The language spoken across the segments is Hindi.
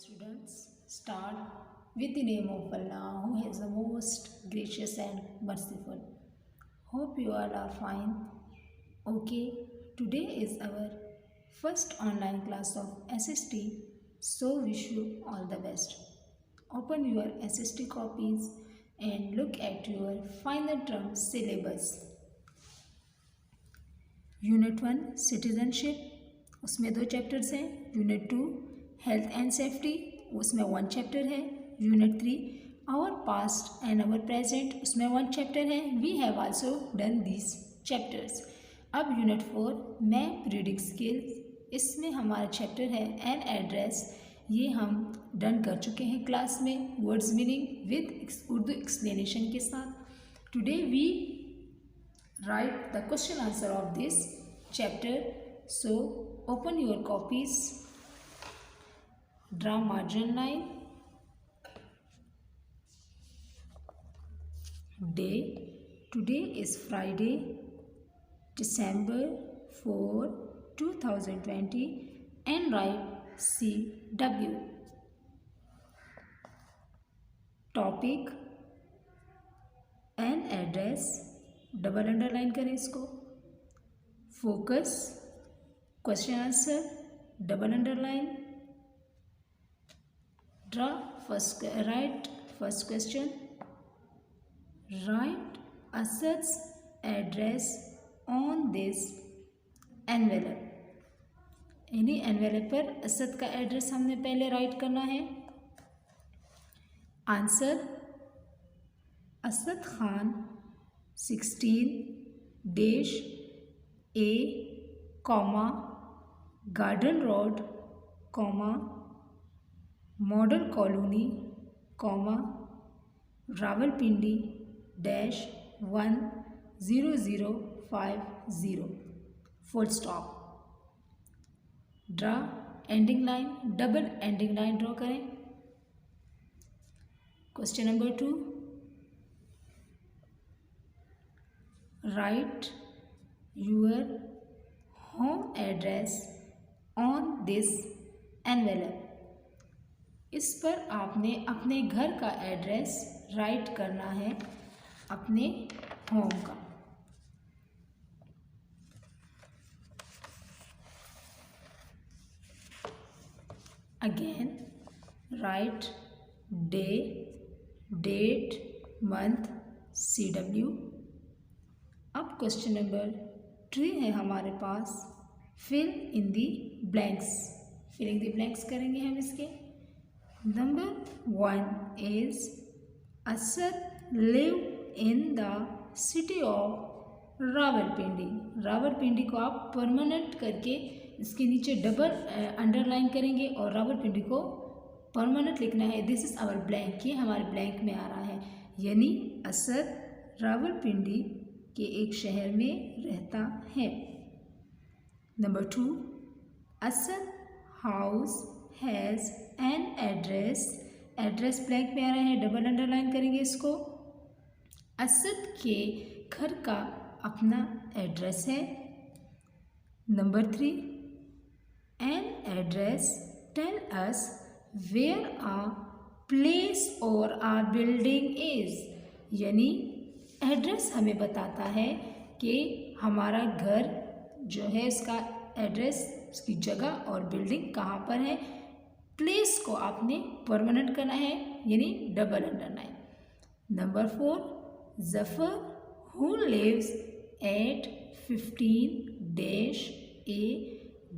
Students, start with the name of Allah who is the most gracious and merciful. Hope you all are fine. Okay, today is our first online class of S.ST, so wish you all the best. Open your S.ST copies and look at your final term syllabus. Unit 1 citizenship, उसमें 2 चैप्टर्स हैं. यूनिट 2 हेल्थ एंड सेफ्टी, उसमें 1 चैप्टर है. Unit 3 our past and our present, उसमें 1 चैप्टर है. We have also done these chapters. अब यूनिट 4 मैप रीडिंग स्किल्स, इसमें हमारा चैप्टर है एन एड्रेस. ये हम डन कर चुके हैं क्लास में words meaning with Urdu explanation के साथ. Today we write the question answer of this chapter. So open your copies, draw margin line. Day, today is Friday, December 4, 2020, and write CW. Topic and address, double underline करें इसको. Focus, question answer, double underline. Draw first, write first question. Write Asad's address on this envelope. यानी एनवेलप पर असद का एड्रेस हमने पहले राइट करना है. Answer, Asad Khan 16 A, garden road, model colony, Rawalpindi -10050, full stop. Draw ending line, double ending line draw करें. Question number 2, write your home address on this envelope. इस पर आपने अपने घर का एड्रेस राइट करना है, अपने होम का. Again write day, date, month, CW. अब क्वेश्चन नंबर 3 है हमारे पास, fill in the blanks. Filling the blanks करेंगे हम इसके. Number 1 is Asad live in the city of Rawalpindi. Rawalpindi को आप परमानेंट करके इसके नीचे डबल अंडरलाइन करेंगे और रावलपिंडी को परमानेंट लिखना है. दिस इज आवर ब्लैंक, ये हमारे ब्लैंक में आ रहा है. यानी असद रावलपिंडी के एक शहर में रहता है. Number 2, Asad house has an address. Address blank में आ रहा है, डबल अंडरलाइन करेंगे इसको. असद के घर का अपना एड्रेस है. Number 3, an address tell us where a place or a building is. यानी एड्रेस हमें बताता है कि हमारा घर जो है उसका एड्रेस, उसकी जगह और बिल्डिंग कहाँ पर है. प्लेस को आपने परमानेंट करना है, यानी double underline. Number 4, Zafar who lives at 15 A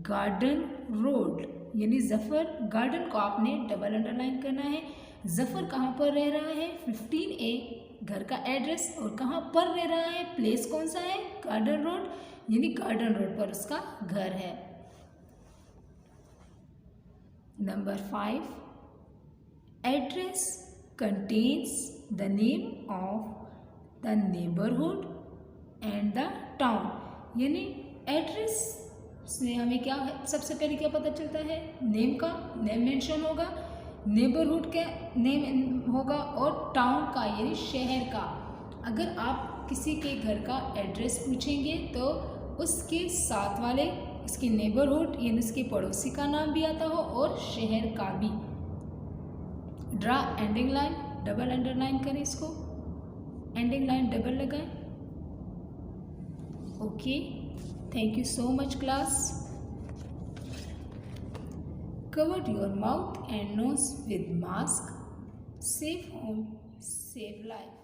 garden road. यानी जफ़र, गार्डन को आपने डबल अंडरलाइन करना है. जफ़र कहाँ पर रह रहा है, 15A घर का एड्रेस, और कहाँ पर रह रहा है, प्लेस कौन सा है, गार्डन रोड. यानी गार्डन रोड पर उसका घर है. Number 5, address contains the name of the neighbourhood and the town. यानी एड्रेस से हमें क्या है, सबसे पहले क्या पता चलता है, नेम का, नेम मेंशन होगा, नेबरहुड का नेम होगा, और टाउन का यानी शहर का. अगर आप किसी के घर का एड्रेस पूछेंगे तो उसके साथ वाले, उसके नेबरहुड यानी उसके पड़ोसी का नाम भी आता हो और शहर का भी. Draw ending line, double underline करें इसको, एंडिंग लाइन डबल लगाएं। Okay, thank you so much class. Cover your mouth and nose with mask. Safe home, save life.